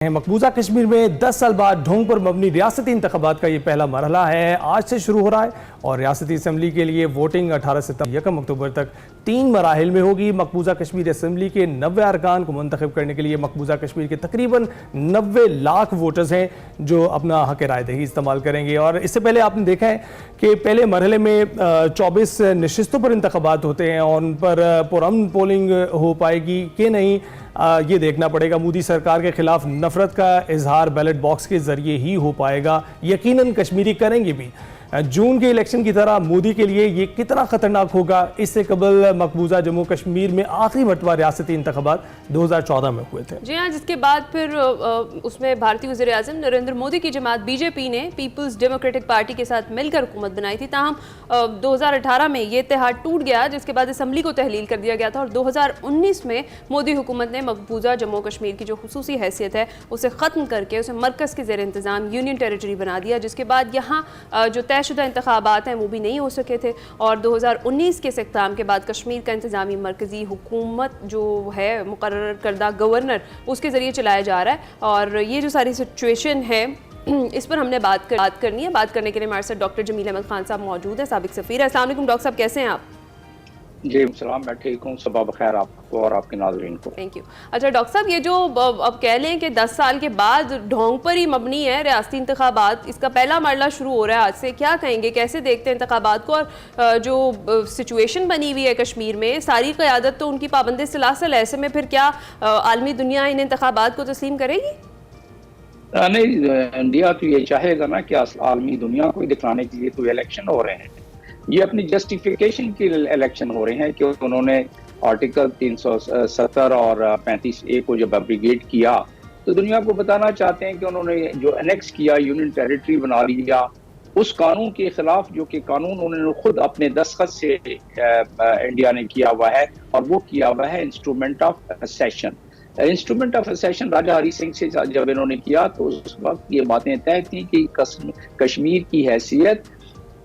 मकबूजा कश्मीर में 10 साल बाद ढोंग पर मबनी रियासती इंतखाबात का ये पहला मरहला है। आज से शुरू हो रहा है और रियासती असम्बली के लिए वोटिंग 18 सितंबर 1 अक्टूबर तक 3 मराहिल में होगी। मकबूजा कश्मीर असम्बली के 90 अरकान को मुंतखब करने के लिए मकबूजा कश्मीर के तकरीबन 90 लाख वोटर्स हैं जो अपना हक रायदही इस्तेमाल करेंगे। और इससे पहले आपने देखा है कि पहले मरहले में 24 नशिस्तों पर इंतखाबात होते हैं और उन पर पुरअमन पोलिंग हो पाएगी कि नहीं ये देखना पड़ेगा। मोदी सरकार के खिलाफ नफरत का इजहार बैलेट बॉक्स के जरिए ही हो पाएगा। यकीनन कश्मीरी करेंगे भी। जून के इलेक्शन की तरह मोदी के लिए ये कितना खतरनाक होगा। इससे कबल मकबूजा जम्मू कश्मीर में आखिरी मरतबा रियासती इंतखाबात 2014 में हुए थे। जी हाँ, जिसके बाद फिर उसमें भारतीय वज़ीर आज़म नरेंद्र मोदी की जमात बीजेपी ने पीपल्स डेमोक्रेटिक पार्टी के साथ मिलकर हुकूमत बनाई थी। ताहम 2018 में ये इत्तेहाद टूट गया, जिसके बाद असम्बली को तहलील कर दिया गया था और 2019 में मोदी हुकूमत ने मकबूजा जम्मू कश्मीर की जो खुसूसी हैसियत है उसे ख़त्म करके उसे मरकज़ के ज़ेर इंतज़ाम यूनियन टेरिटरी बना दिया। जिसके बाद यहाँ जो तयशुदा इंतखाबात हैं वो भी नहीं हो सके थे और 2019 के इख्तिताम के बाद कश्मीर का इंतज़ामी मरकज़ी हुकूमत जो है मुकर्रर करदा गवर्नर उसके ज़रिए चलाया जा रहा है। और ये जो सारी सिचुएशन है इस पर हमने बात करनी है। बात करने के लिए हमारे साथ डॉक्टर जमील अहमद खान साहब मौजूद हैं, साबिक सफ़ीर। अस्सलाम वालेकुम डॉक्टर साहब, कैसे हैं आप? जी सलाम, मैं ठीक हूँ। सबा बखैर आपको और आपके नाज़रीन को। Thank you. अच्छा डॉक्टर साहब, ये जो अब कह लें कि 10 साल के बाद ढोंग पर ही मबनी है रियासती इंतखाबात, इसका पहला मरला शुरू हो रहा है आज से, क्या कहेंगे, कैसे देखते हैं इंतखाबात को? और जो सिचुएशन बनी हुई है कश्मीर में, सारी क़यादत तो उनकी पाबंदी सलासल है। ऐसे में फिर क्या आलमी दुनिया इन इंतखाबात को तस्लीम करेगी? नहीं, इंडिया तो ये चाहेगा ना कि आलमी दुनिया को दिखाने के लिए तो इलेक्शन हो रहे हैं। ये अपनी जस्टिफिकेशन के इलेक्शन हो रहे हैं कि उन्होंने आर्टिकल 370 और 35A को जब एब्रीगेट किया तो दुनिया को बताना चाहते हैं कि उन्होंने जो एनेक्स किया, यूनियन टेरिटरी बना लिया, उस कानून के खिलाफ जो कि कानून उन्होंने खुद अपने दस्तखत से इंडिया ने किया हुआ है और वो किया हुआ है इंस्ट्रूमेंट ऑफ असेशन। इंस्ट्रूमेंट ऑफ असेशन राजा हरी सिंह से जब इन्होंने किया तो उस वक्त ये बातें तय थी कि कश्मीर की हैसियत,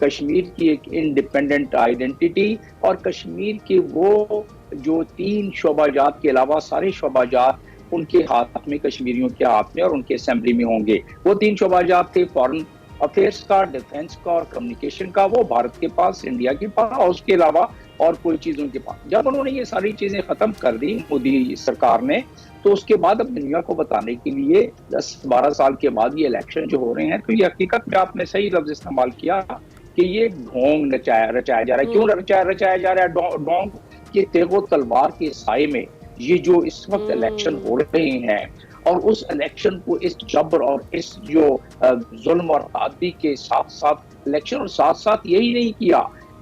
कश्मीर की एक इंडिपेंडेंट आइडेंटिटी और कश्मीर के वो जो 3 शोबाजात के अलावा सारे शोबाजात उनके हाथ में, कश्मीरियों के हाथ में और उनके असेंबली में होंगे। वो 3 शोबाजात थे फॉरेन अफेयर्स का, डिफेंस का और कम्युनिकेशन का। वो भारत के पास, इंडिया के पास और उसके अलावा और कोई चीज़ों के पास। जब उन्होंने ये सारी चीज़ें ख़त्म कर दी मोदी सरकार ने, तो उसके बाद अब दुनिया को बताने के लिए 10-12 साल के बाद ये इलेक्शन जो हो रहे हैं, तो ये हकीकत में आपने सही लफ्ज़ इस्तेमाल किया कि ये ढोंग रचाया जा रहा है। क्यों रचाया जा रहा है ढोंग? कि तेगो तलवार के साए में ये जो इस वक्त इलेक्शन हो रहे हैं और उस इलेक्शन को इस जबर और इस जो जुल्म और आदि के साथ साथ इलेक्शन और साथ साथ यही नहीं किया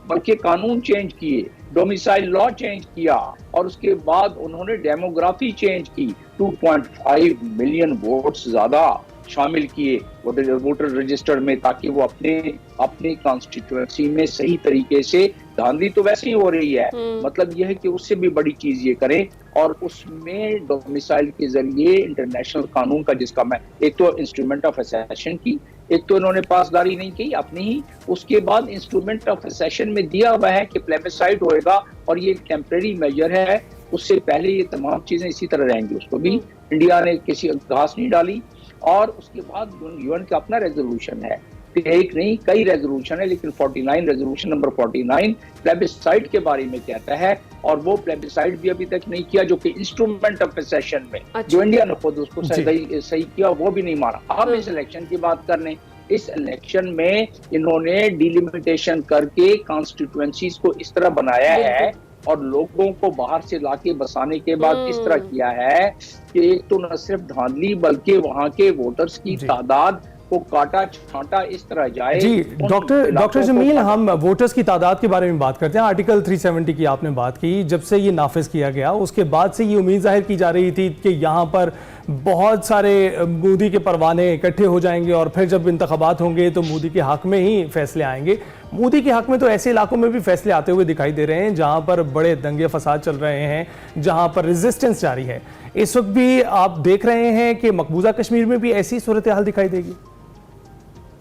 बल्कि कानून चेंज किए, डोमिसाइल लॉ चेंज किया और उसके बाद उन्होंने डेमोग्राफी चेंज की। 2.5 मिलियन वोट्स ज्यादा शामिल किए वोटर रजिस्टर में ताकि वो अपने कॉन्स्टिट्यूएंसी में सही तरीके से, धांधली तो वैसे ही हो रही है, मतलब यह है कि उससे भी बड़ी चीज ये करें और उसमें डोमिसाइल के जरिए इंटरनेशनल कानून का, जिसका मैं एक तो इंस्ट्रूमेंट ऑफ असेशन की, एक तो इन्होंने पासदारी नहीं की अपनी ही, उसके बाद इंस्ट्रूमेंट ऑफ असेशन में दिया हुआ है कि प्लेबिसाइड होएगा और ये टेम्परेरी मेजर है। उससे पहले ये तमाम चीजें इसी तरह रहेंगी। उसको भी इंडिया ने किसी घास नहीं डाली और उसके बाद यूएन का अपना रेजोल्यूशन है, एक नहीं कई रेजोल्यूशन है, लेकिन 49 रेजोल्यूशन नंबर 49 प्लेबिसाइड के बारे में कहता है और वो प्लेबिसाइड भी अभी तक नहीं किया जो कि इंस्ट्रूमेंट ऑफ असेशन में जो इंडिया ने खुद उसको सही किया वो भी नहीं माना। अब इस इलेक्शन की बात करने, इस इलेक्शन में इन्होंने डिलिमिटेशन करके कॉन्स्टिट्यूएंसीज को इस तरह बनाया है और लोगों को बाहर से लाके बसाने के बाद इस तरह किया है कि एक तो न सिर्फ धांधली बल्कि वहां के वोटर्स की तादाद को काटा छांटा इस तरह जाए। जी डॉक्टर जमील, हम वोटर्स की तादाद के बारे में बात करते हैं। आर्टिकल 370 की आपने बात की, जब से ये नाफिज किया गया उसके बाद से ये उम्मीद जाहिर की जा रही थी कि यहाँ पर बहुत सारे मोदी के परवाने इकट्ठे हो जाएंगे और फिर जब इंतखाबात होंगे तो मोदी के हक में ही फैसले आएंगे। मोदी के हक में तो ऐसे इलाकों में भी फैसले आते हुए दिखाई दे रहे हैं जहाँ पर बड़े दंगे फसाद चल रहे हैं, जहाँ पर रेजिस्टेंस जारी है। इस वक्त भी आप देख रहे हैं कि मकबूजा कश्मीर में भी ऐसी सूरत हाल दिखाई देगी?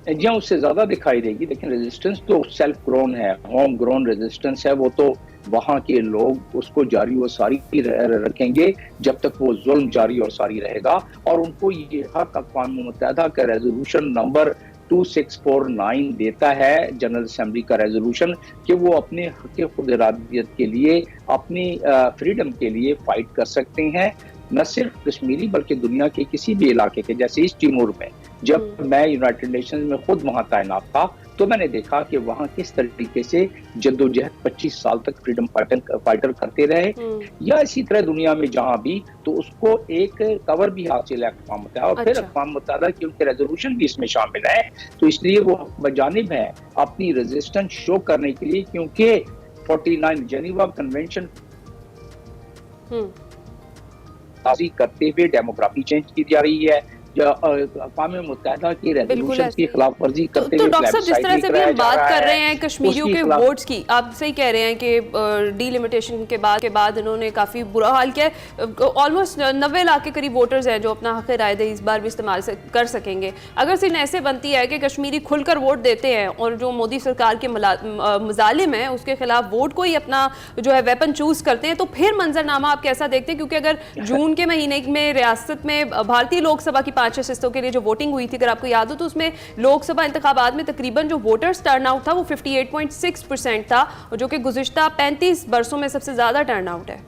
जहाँ उससे ज्यादा दिखाई देगी। लेकिन रेजिस्टेंस तो सेल्फ ग्रोन है, होम ग्रोन रेजिस्टेंस है, वो तो वहां के लोग उसको जारी और सारी रखेंगे जब तक वो जुल्म जारी और सारी रहेगा। और उनको ये हक अक़वाम मुत्तहिदा का रेजोल्यूशन नंबर 2649 देता है, जनरल असेंबली का रेजोल्यूशन, कि वो अपने हक खुद इरादियत के लिए, अपनी फ्रीडम के लिए फाइट कर सकते हैं। न सिर्फ कश्मीरी बल्कि दुनिया के किसी भी इलाके के, जैसे ईस्ट तिमोर में जब मैं यूनाइटेड नेशंस में खुद वहां तैनात था तो मैंने देखा कि वहां किस तरीके से जद्दोजहद 25 साल तक फ्रीडम फाइटर करते रहे, या इसी तरह दुनिया में जहां भी, तो उसको एक कवर भी हासिल है अक़वाम मुत्तहिदा, और फिर अक़वाम मुत्तहिदा के उनके रेजोल्यूशन भी इसमें शामिल है। तो इसलिए वो बजानिब है अपनी रेजिस्टेंस शो करने के लिए, क्योंकि 49 जेनीवा कन्वेंशन करते हुए डेमोग्राफी चेंज की जा रही है, अक़वाम मुत्तहिदा की रेजोल्यूशन की खिलाफ वर्जी करते हुए। तो डॉक्टर साहब, जिस तरह से भी हम बात कर रहे हैं कश्मीरियों के वोट्स की, आप सही कह रहे हैं कि डीलिमिटेशन के बाद इन्होंने काफ़ी बुरा हाल किया है। ऑलमोस्ट 90 लाख के करीब वोटर्स हैं जो अपना हक़ राय इस बार भी इस्तेमाल कर सकेंगे। अगर सीन ऐसे बनती है कि कश्मीरी खुलकर वोट देते हैं और जो मोदी सरकार के मज़ालिम हैं उसके खिलाफ वोट को ही अपना जो है वेपन चूज़ करते हैं, तो फिर मंजरनामा आप कैसा देखते हैं? क्योंकि अगर जून के महीने में रियासत में भारतीय लोकसभा की 5 हिस्सों के लिए जो वोटिंग हुई थी, अगर आपको याद हो, तो उसमें लोकसभा इंतखाबात में तकरीबन जो वोटर्स टर्नआउट था वो 58.6% था, जो कि गुज़िश्ता 35 बरसों में सबसे ज्यादा टर्नआउट है।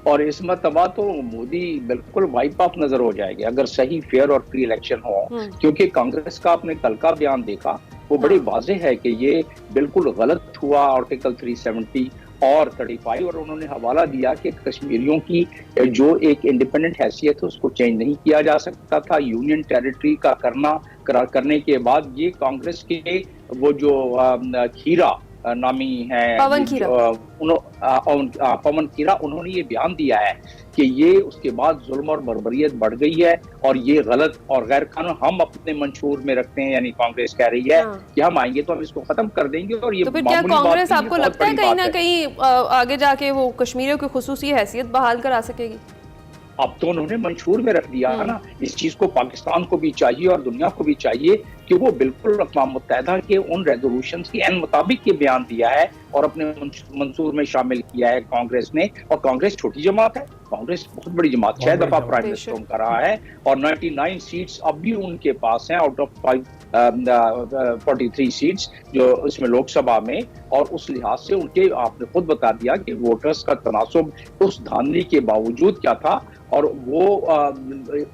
और इस मरतबा तो मोदी बिल्कुल वाइप ऑफ नजर हो जाएंगे अगर सही, फेयर और फ्री इलेक्शन हो। क्योंकि कांग्रेस का आपने कल का बयान देखा, वो बड़ी वाज़ेह है कि ये बिल्कुल गलत हुआ आर्टिकल 370 और 35, और उन्होंने हवाला दिया कि कश्मीरियों की जो एक इंडिपेंडेंट हैसियत है उसको चेंज नहीं किया जा सकता था। यूनियन टेरिटरी का करार करने के बाद ये कांग्रेस के वो जो खीरा नामी है पवन खीरा, उन्होंने ये बयान दिया है कि ये उसके बाद जुल्म और बर्बरियत बढ़ गई है और ये गलत और गैर कानून हम अपने मंशूर में रखते हैं। यानी कांग्रेस कह रही है कि हम आएंगे तो हम इसको खत्म कर देंगे। और ये तो फिर क्या कांग्रेस आपको लगता है कहीं ना कहीं आगे जाके वो कश्मीरियों की खुसूसी हैसियत बहाल करा सकेगी? अब तो उन्होंने मंशूर में रख दिया है ना। इस चीज को पाकिस्तान को भी चाहिए और दुनिया को भी चाहिए कि वो बिल्कुल अक़वाम मुत्तहिदा के उन रेजोल्यूशंस के एन मुताबिक ये बयान दिया है और अपने मंशूर में शामिल किया है कांग्रेस ने। और कांग्रेस छोटी जमात है, कांग्रेस बहुत बड़ी जमात, 6 दफा प्राइम मिनिस्टर उनका रहा है और 99 सीट्स अब भी उनके पास हैं आउट ऑफ 43 सीट्स जो इसमें लोकसभा में। और उस लिहाज से उनके, आपने खुद बता दिया कि वोटर्स का तनासुब उस धांधली के बावजूद क्या था, और वो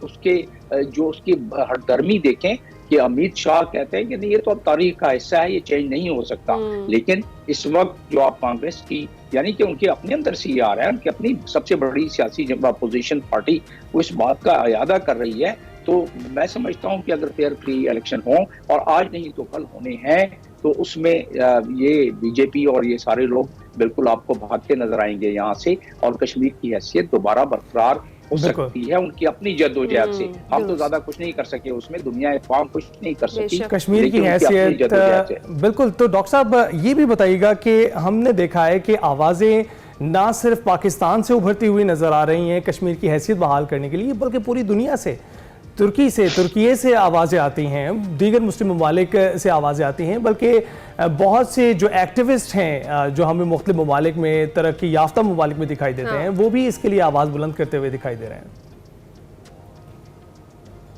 उसके जो उसकी हरदर्मी देखें कि अमित शाह कहते हैं कि नहीं ये तो अब तारीख का हिस्सा है, ये चेंज नहीं हो सकता। लेकिन इस वक्त जो आप कांग्रेस की, यानी कि उनके अपने अंदर से ये आ रहा है, उनकी अपनी सबसे बड़ी सियासी अपोजिशन पार्टी वो इस बात का अयादा कर रही है। तो मैं समझता हूं कि अगर फेयर फ्री इलेक्शन हो, और आज नहीं तो कल होने हैं, तो उसमें ये बीजेपी और ये सारे लोग बिल्कुल आपको भागते नजर आएंगे यहाँ से, और कश्मीर की हैसियत दोबारा बरकरार हो सकती है उनकी अपनी जद्दोजहद से। हम तो ज्यादा कुछ नहीं कर सके उसमें, दुनिया अक़वाम कुछ नहीं कर सकी कश्मीर की हैसियत। बिल्कुल। तो डॉक्टर साहब ये भी बताइएगा कि हमने देखा है कि आवाजें ना सिर्फ पाकिस्तान से उभरती हुई नजर आ रही हैं कश्मीर की हैसियत बहाल करने के लिए, बल्कि पूरी दुनिया से, तुर्की से आवाज़ें आती हैं, दीगर मुस्लिम ममालिक से आवाज़ें आती हैं, बल्कि बहुत से जो एक्टिविस्ट हैं जो हमें मुख्तलिफ ममालिक में, तरक्की याफ्ता ममालिक में दिखाई देते हैं, वो भी इसके लिए आवाज़ बुलंद करते हुए दिखाई दे रहे हैं।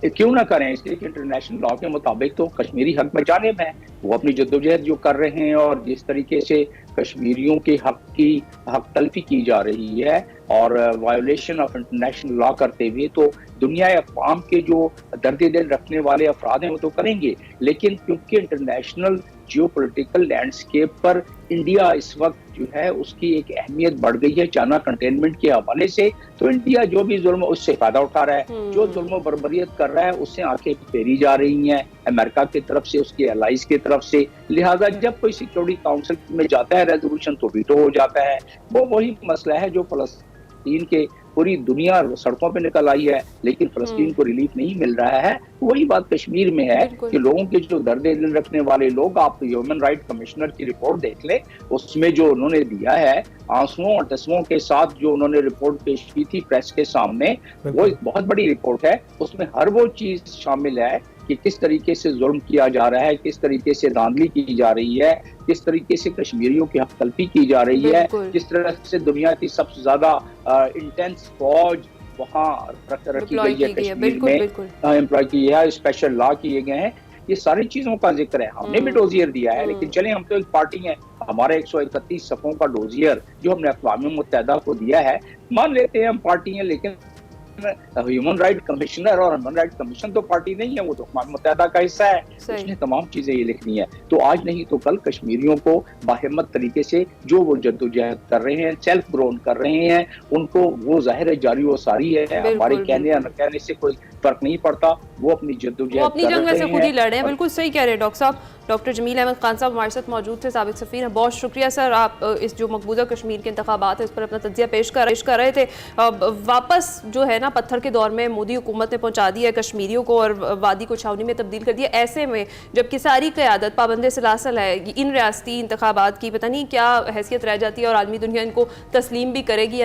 क्यों ना करें, इसलिए कि इंटरनेशनल लॉ के मुताबिक तो कश्मीरी हक बचाने में वो अपनी जद्दोजहद जो कर रहे हैं, और जिस तरीके से कश्मीरियों के हक तलफी की जा रही है और वायोलेशन ऑफ इंटरनेशनल लॉ करते हुए, तो दुनिया अक़वाम के जो दर्द दिल रखने वाले अफराद हैं वो तो करेंगे। लेकिन क्योंकि इंटरनेशनल जियोपॉलिटिकल लैंडस्केप पर इंडिया इस वक्त जो है उसकी एक अहमियत बढ़ गई है चाइना कंटेनमेंट के हवाले से, तो इंडिया जो भी जुल्म उससे फायदा उठा रहा है, जो जुल्म बर्बरियत कर रहा है उससे आंखें फेरी जा रही हैं अमेरिका की तरफ से, उसके एलाइज की तरफ से। लिहाजा जब कोई सिक्योरिटी काउंसिल में जाता है रेजोल्यूशन तो वीटो हो जाता है। वो वही मसला है जो फलस्तीन के पूरी दुनिया सड़कों पे निकल आई है, लेकिन फलस्तीन को रिलीफ नहीं मिल रहा है। वही बात कश्मीर में है कि लोगों के जो दर्द दिल रखने वाले लोग, आप ह्यूमन राइट कमिश्नर की रिपोर्ट देख ले, उसमें जो उन्होंने दिया है आंसुओं और तस्वों के साथ जो उन्होंने रिपोर्ट पेश की थी प्रेस के सामने, वो एक बहुत बड़ी रिपोर्ट है। उसमें हर वो चीज शामिल है कि किस तरीके से जुल्म किया जा रहा है, किस तरीके से धांधली की जा रही है, किस तरीके से कश्मीरियों की हक तलफी की जा रही है, किस तरह से दुनिया की सबसे ज्यादा इंटेंस फौज वहाँ रखी गई है कश्मीर में, एम्प्लॉय की है, स्पेशल लॉ किए गए हैं। ये सारी चीजों का जिक्र है। हमने भी डोजियर दिया है, लेकिन चले हम तो एक पार्टी है, हमारे 131 सफ़ों का डोजियर जो हमने अक़वाम मुत्तहिदा को दिया है, मान लेते हैं हम पार्टी हैं, लेकिन ह्यूमन राइट कमिश्नर और ह्यूमन राइट कमीशन तो पार्टी नहीं है, वो तो अक़वाम मुत्तहिदा का हिस्सा है। उसने तमाम चीजें ये लिखनी है। तो आज नहीं तो कल कश्मीरियों को बाहिम्मत तरीके से जो वो जद्दोजहद कर रहे हैं, सेल्फ ग्रोन कर रहे हैं, उनको वो जाहिर है जारी व सारी है। हमारे कहने या न कहने से कोई फर्क नहीं पड़ता, वो अपनी जद्दोजहद अपनी जंग से खुद ही लड़ रहे हैं। बिल्कुल सही कह रहे हैं डॉक्टर साहब। डॉक्टर जमील अहमद खान साहब हमारे साथ मौजूद थे, साबिक सफ़ीर हैं। बहुत शुक्रिया सर, आप इस जो मकबूजा कश्मीर के इंतखाबात है इस पर अपना तज्जिया पेश कर रहे थे। वापस जो है ना पत्थर के दौर में मोदी हुकूमत ने पहुंचा दिया है कश्मीरियों को और वादी को छावनी में तब्दील कर दिया। ऐसे में जबकि सारी क़यादत पाबंद सलासल है, इन रियासती इंतखाबात की पता नहीं क्या हैसियत रह जाती है और आलमी दुनिया इनको तस्लीम भी करेगी।